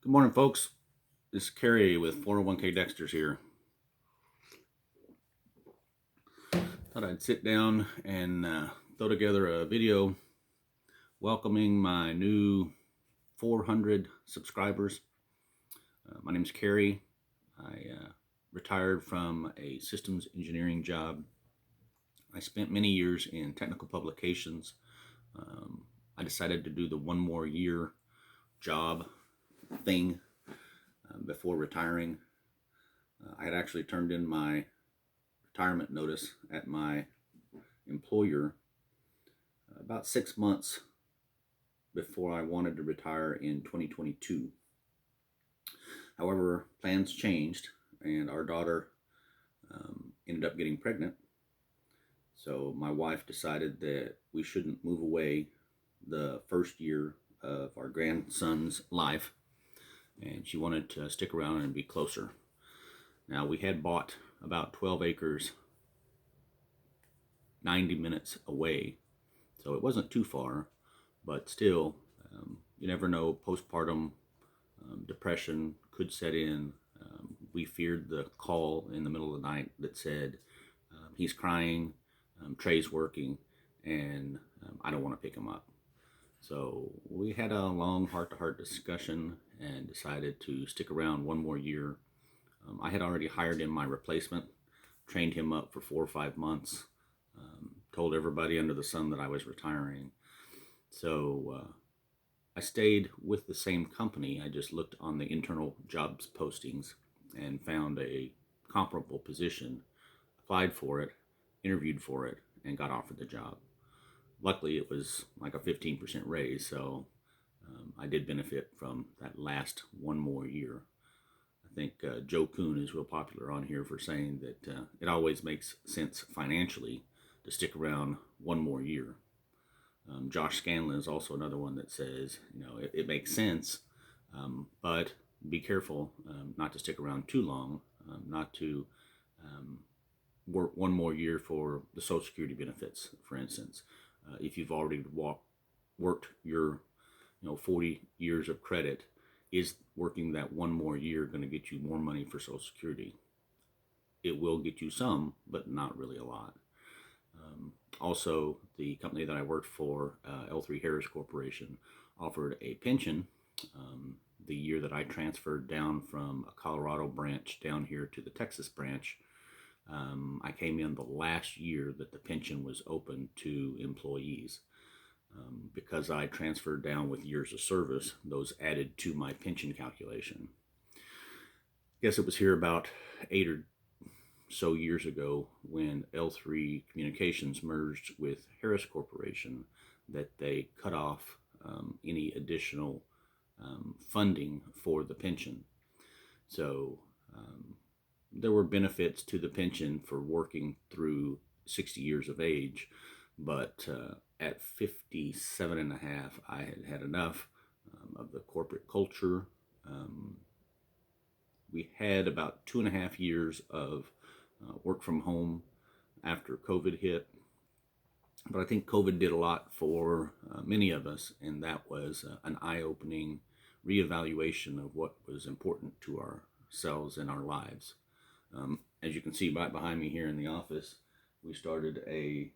Good morning, folks. This is Kerry with 401k Dexter's here. Thought I'd sit down and throw together a video welcoming my new 400 subscribers. My name's Kerry. I retired from a systems engineering job. I spent many years in technical publications. Um, I decided to do the one more year job thing before retiring. I had actually turned in my retirement notice at my employer about 6 months before I wanted to retire in 2022. However, plans changed, and our daughter ended up getting pregnant. So my wife decided that we shouldn't move away the first year of our grandson's life, and she wanted to stick around and be closer. Now, we had bought about 12 acres 90 minutes away, so it wasn't too far, but still, you never know. Postpartum depression could set in. We feared the call in the middle of the night that said, he's crying, Trey's working, and I don't want to pick him up. So we had a long heart to heart discussion and decided to stick around one more year. I had already hired in my replacement, trained him up for 4 or 5 months, told everybody under the sun that I was retiring. So I stayed with the same company. I just looked on the internal jobs postings and found a comparable position, applied for it, interviewed for it, and got offered the job. Luckily, it was like a 15% raise, so I did benefit from that last one more year. I think Joe Kuhn is real popular on here for saying that it always makes sense financially to stick around one more year. Josh Scanlon is also another one that says, it makes sense, but be careful not to stick around too long, not to um, work one more year for the Social Security benefits, for instance. If you've already worked your 40 years of credit, is working that one more year going to get you more money for Social Security? It will get you some, but not really a lot. Also, the company that I worked for, L3 Harris Corporation, offered a pension the year that I transferred down from a Colorado branch down here to the Texas branch. I came in the last year that the pension was open to employees. Because I transferred down with years of service, those added to my pension calculation. I guess it was here about 8 or so years ago when L3 Communications merged with Harris Corporation that they cut off any additional funding for the pension. So there were benefits to the pension for working through 60 years of age, but at 57 and a half, I had had enough of the corporate culture. Um, we had about 2.5 years of work from home after COVID hit. But I think COVID did a lot for many of us, and that was an eye opening reevaluation of what was important to ourselves and our lives. As you can see right behind me here in the office, we started a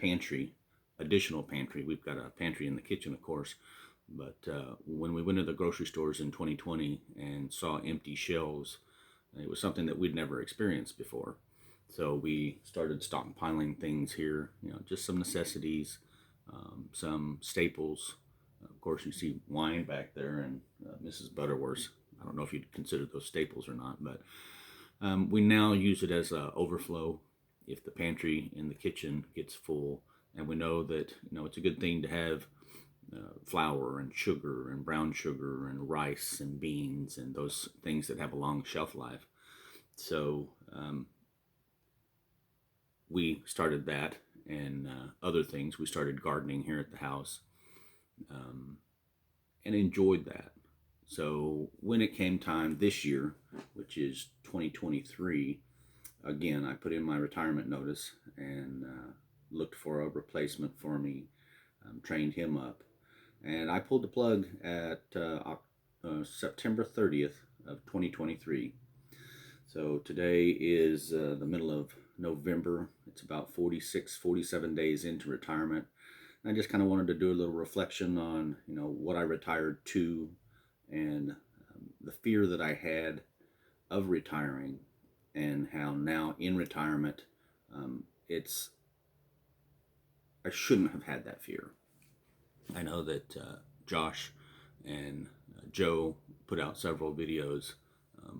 pantry, additional pantry. We've got a pantry in the kitchen, of course, but when we went to the grocery stores in 2020 and saw empty shelves, it was something that we'd never experienced before. So we started stockpiling things here, just some necessities, some staples. Of course, you see wine back there and Mrs. Butterworth. I don't know if you'd consider those staples or not, but we now use it as an overflow if the pantry in the kitchen gets full. And we know that, it's a good thing to have flour and sugar and brown sugar and rice and beans and those things that have a long shelf life. So we started that and other things. We started gardening here at the house um, and enjoyed that. So when it came time this year, which is 2023, again, I put in my retirement notice and looked for a replacement for me, trained him up. And I pulled the plug at September 30th of 2023. So today is the middle of November. It's about 46, 47 days into retirement. And I just kind of wanted to do a little reflection on, what I retired to, and the fear that I had of retiring, and how now in retirement, it's I shouldn't have had that fear. I know that Josh and Joe put out several videos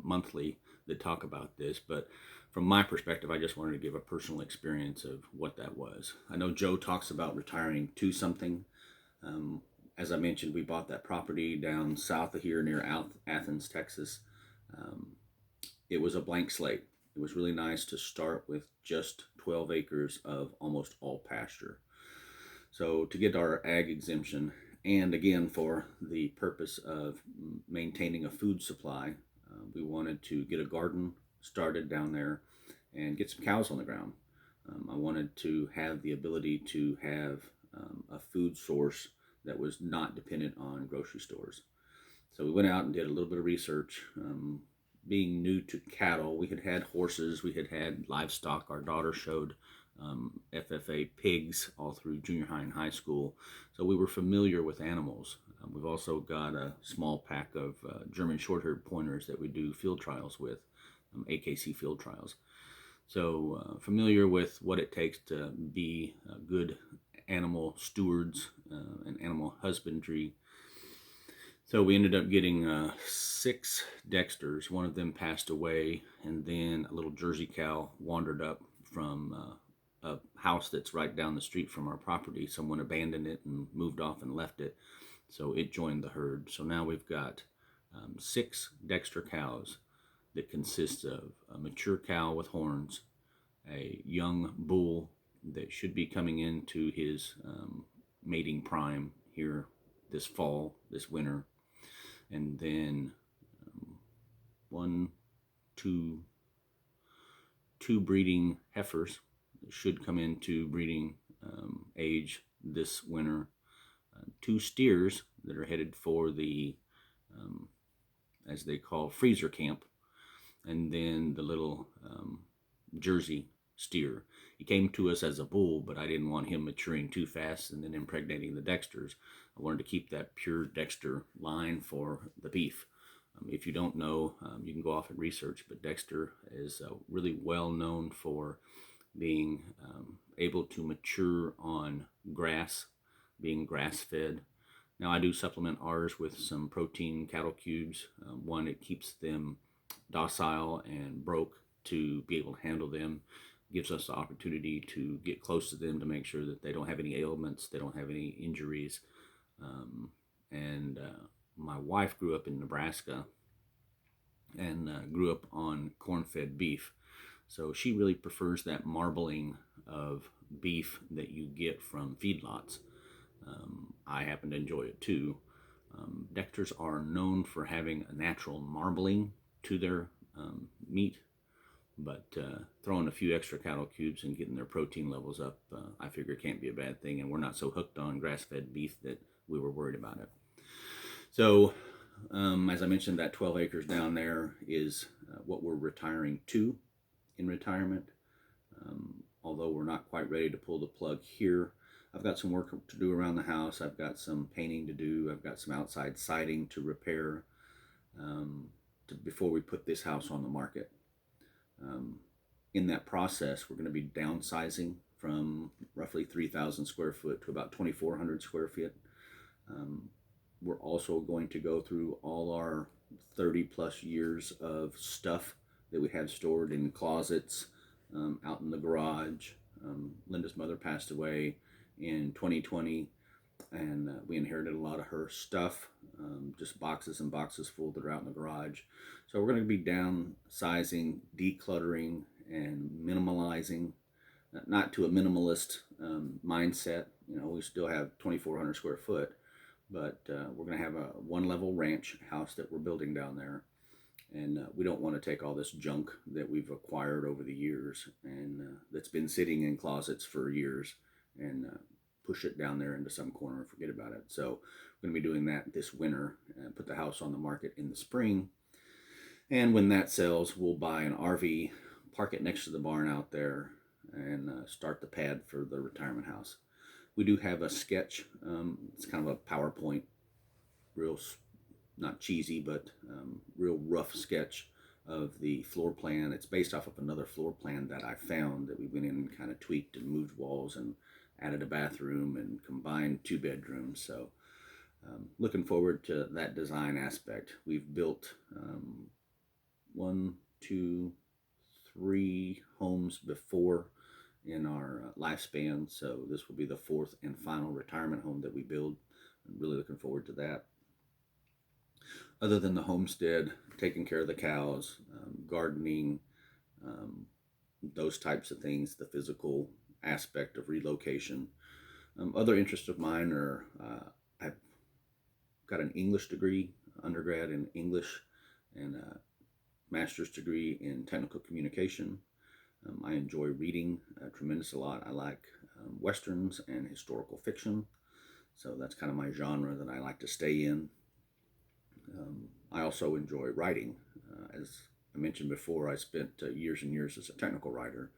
monthly that talk about this, but from my perspective, I just wanted to give a personal experience of what that was. I know Joe talks about retiring to something. As I mentioned, we bought that property down south of here near Athens, Texas. Um, it was a blank slate. It was really nice to start with just 12 acres of almost all pasture. So to get our ag exemption, and again for the purpose of maintaining a food supply, we wanted to get a garden started down there and get some cows on the ground. I wanted to have the ability to have a food source that was not dependent on grocery stores. So we went out and did a little bit of research. Being new to cattle, we had had horses, we had had livestock. Our daughter showed FFA pigs all through junior high and high school. So we were familiar with animals. We've also got a small pack of German Shorthaired pointers that we do field trials with, AKC field trials. So familiar with what it takes to be good animal stewards and animal husbandry. So we ended up getting 6 Dexters. One of them passed away, and then a little Jersey cow wandered up from a house that's right down the street from our property. Someone abandoned it and moved off and left it, so it joined the herd. So now we've got 6 Dexter cows that consist of a mature cow with horns, a young bull that should be coming into his mating prime here this fall, this winter, and then two breeding heifers should come into breeding age this winter. 2 steers that are headed for the, as they call, freezer camp, and then the little Jersey steer. He came to us as a bull, but I didn't want him maturing too fast and then impregnating the Dexters. I wanted to keep that pure Dexter line for the beef. If you don't know, you can go off and research, but Dexter is really well known for being able to mature on grass, being grass-fed. Now I do supplement ours with some protein cattle cubes. One, it keeps them docile and broke to be able to handle them. Gives us the opportunity to get close to them to make sure that they don't have any ailments, they don't have any injuries. And my wife grew up in Nebraska and grew up on corn-fed beef. So she really prefers that marbling of beef that you get from feedlots. I happen to enjoy it too. Dexters are known for having a natural marbling to their meat, but throwing a few extra cattle cubes and getting their protein levels up, I figure can't be a bad thing, and we're not so hooked on grass-fed beef that we were worried about it. So, as I mentioned, that 12 acres down there is what we're retiring to in retirement. Although we're not quite ready to pull the plug here, I've got some work to do around the house. I've got some painting to do. I've got some outside siding to repair before we put this house on the market. In that process, we're going to be downsizing from roughly 3,000 square foot to about 2,400 square feet. We're also going to go through all our 30 plus years of stuff that we had stored in closets, out in the garage. Linda's mother passed away in 2020, and we inherited a lot of her stuff, just boxes and boxes full that are out in the garage. So we're going to be downsizing, decluttering, and minimalizing, not to a minimalist mindset. We still have 2,400 square foot, but we're going to have a one-level ranch house that we're building down there. And we don't want to take all this junk that we've acquired over the years and that's been sitting in closets for years and push it down there into some corner and forget about it. So we're going to be doing that this winter, and put the house on the market in the spring. And when that sells, we'll buy an RV, park it next to the barn out there, and start the pad for the retirement house. We do have a sketch. It's kind of a PowerPoint, real not cheesy, but real rough sketch of the floor plan. It's based off of another floor plan that I found that we went in and kind of tweaked and moved walls and added a bathroom and combined 2 bedrooms. So looking forward to that design aspect. We've built 1, 2, 3 homes before in our lifespan, so this will be the 4th and final retirement home that we build. I'm really looking forward to that. Other than the homestead, taking care of the cows, gardening, those types of things, the physical aspect of relocation. Other interests of mine are I've got an English degree, undergrad in English, and a master's degree in technical communication. I enjoy reading a tremendous a lot. I like westerns and historical fiction, so that's kind of my genre that I like to stay in. I also enjoy writing. As I mentioned before, I spent years and years as a technical writer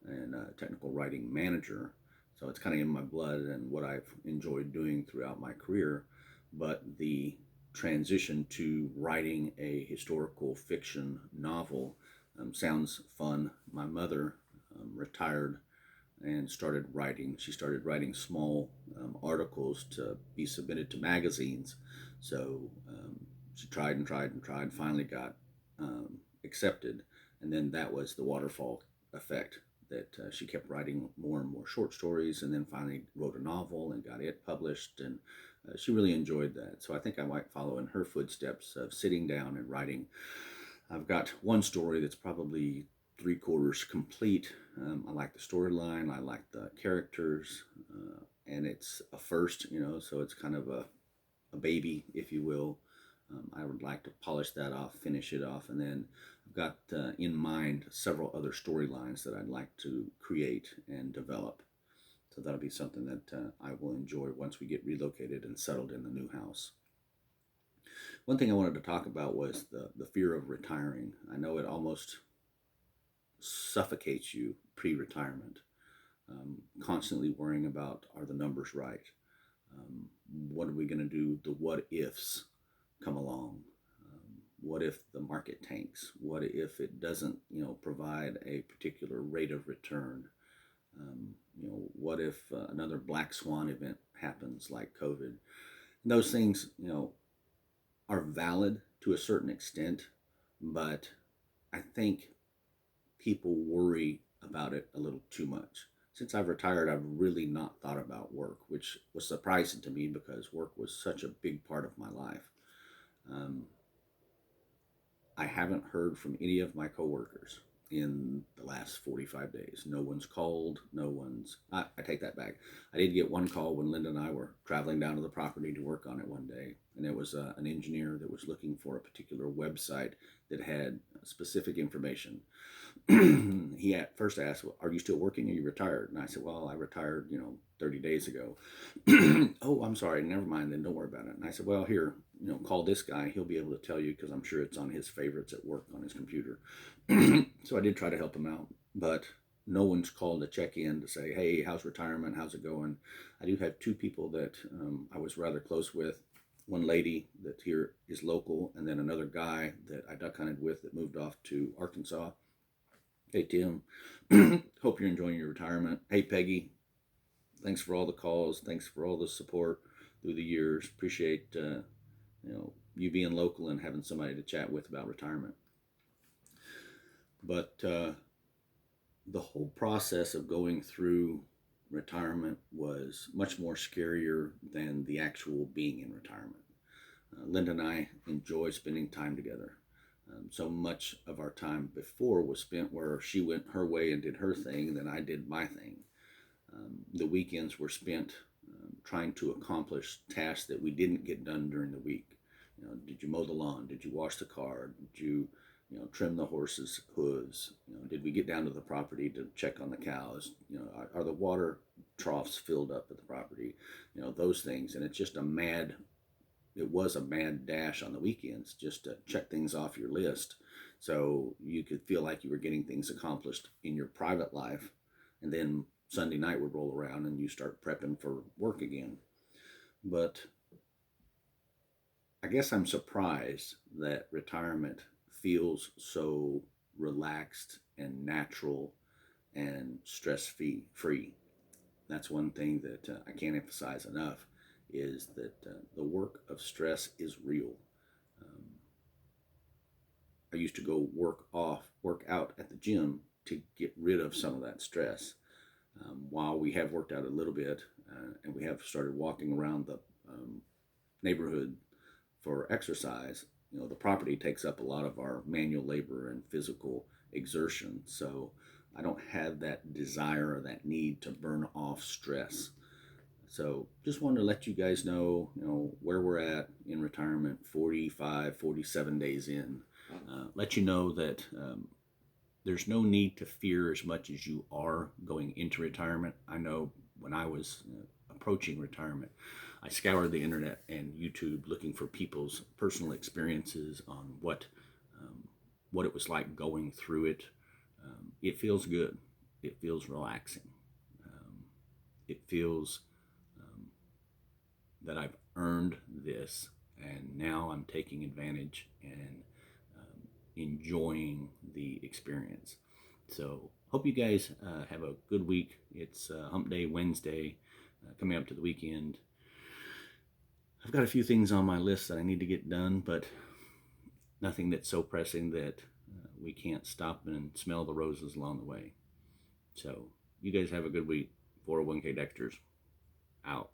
and a technical writing manager, so it's kind of in my blood and what I've enjoyed doing throughout my career. But the transition to writing a historical fiction novel sounds fun. My mother retired and started writing. She started writing small articles to be submitted to magazines. So she tried and tried and tried, finally got accepted. And then that was the waterfall effect, that she kept writing more and more short stories, and then finally wrote a novel and got it published. And she really enjoyed that. So I think I might follow in her footsteps of sitting down and writing. I've got one story that's probably 3/4 complete. I like the storyline, I like the characters, and it's a first, so it's kind of a baby, if you will. I would like to polish that off, finish it off, and then I've got in mind several other storylines that I'd like to create and develop. So that'll be something that I will enjoy once we get relocated and settled in the new house. One thing I wanted to talk about was the fear of retiring. I know it almost suffocates you pre-retirement, constantly worrying about, are the numbers right? What are we going to do? The what ifs come along. What if the market tanks? What if it doesn't, provide a particular rate of return? What if another black swan event happens like COVID? And those things, are valid to a certain extent, but I think people worry about it a little too much. Since I've retired, I've really not thought about work, which was surprising to me because work was such a big part of my life. Um, I haven't heard from any of my coworkers in the last 45 days. No one's called. I take that back. I did get one call when Linda and I were traveling down to the property to work on it one day. And it was an engineer that was looking for a particular website that had specific information. He at first asked, well, are you still working? Are you retired? And I said, well, I retired, 30 days ago. Oh, I'm sorry. Never mind. Then don't worry about it. And I said, well, here, call this guy. He'll be able to tell you, because I'm sure it's on his favorites at work on his computer. So I did try to help him out, but no one's called to check in to say, hey, how's retirement? How's it going? I do have 2 people that I was rather close with. One lady that here is local, and then another guy that I duck hunted with that moved off to Arkansas. Hey, Tim, hope you're enjoying your retirement. Hey, Peggy, thanks for all the calls. Thanks for all the support through the years. Appreciate, you being local and having somebody to chat with about retirement. But the whole process of going through retirement was much more scarier than the actual being in retirement. Linda and I enjoy spending time together. So much of our time before was spent where she went her way and did her thing, and then I did my thing. The weekends were spent trying to accomplish tasks that we didn't get done during the week. Did you mow the lawn? Did you wash the car? Did you, trim the horses' hooves? Did we get down to the property to check on the cows? Are the water troughs filled up at the property? Those things. And it's just a mad it was a mad dash on the weekends just to check things off your list, so you could feel like you were getting things accomplished in your private life, and then Sunday night would roll around and you start prepping for work again. But I guess I'm surprised that retirement feels so relaxed and natural and stress free. That's one thing that I can't emphasize enough, is that the work of stress is real. Um, I used to go work out at the gym to get rid of some of that stress. While we have worked out a little bit, and we have started walking around the neighborhood for exercise, the property takes up a lot of our manual labor and physical exertion. So I don't have that desire or that need to burn off stress. So just wanted to let you guys know, where we're at in retirement, 45, 47 days in. Let you know that there's no need to fear as much as you are going into retirement. I know when I was approaching retirement, I scoured the internet and YouTube looking for people's personal experiences on what it was like going through it. It feels good. It feels relaxing. Um, it feels that I've earned this, and now I'm taking advantage and enjoying the experience. So, hope you guys have a good week. It's Hump Day Wednesday, coming up to the weekend. I've got a few things on my list that I need to get done, but nothing that's so pressing that we can't stop and smell the roses along the way. So, you guys have a good week. 401k Dexters out.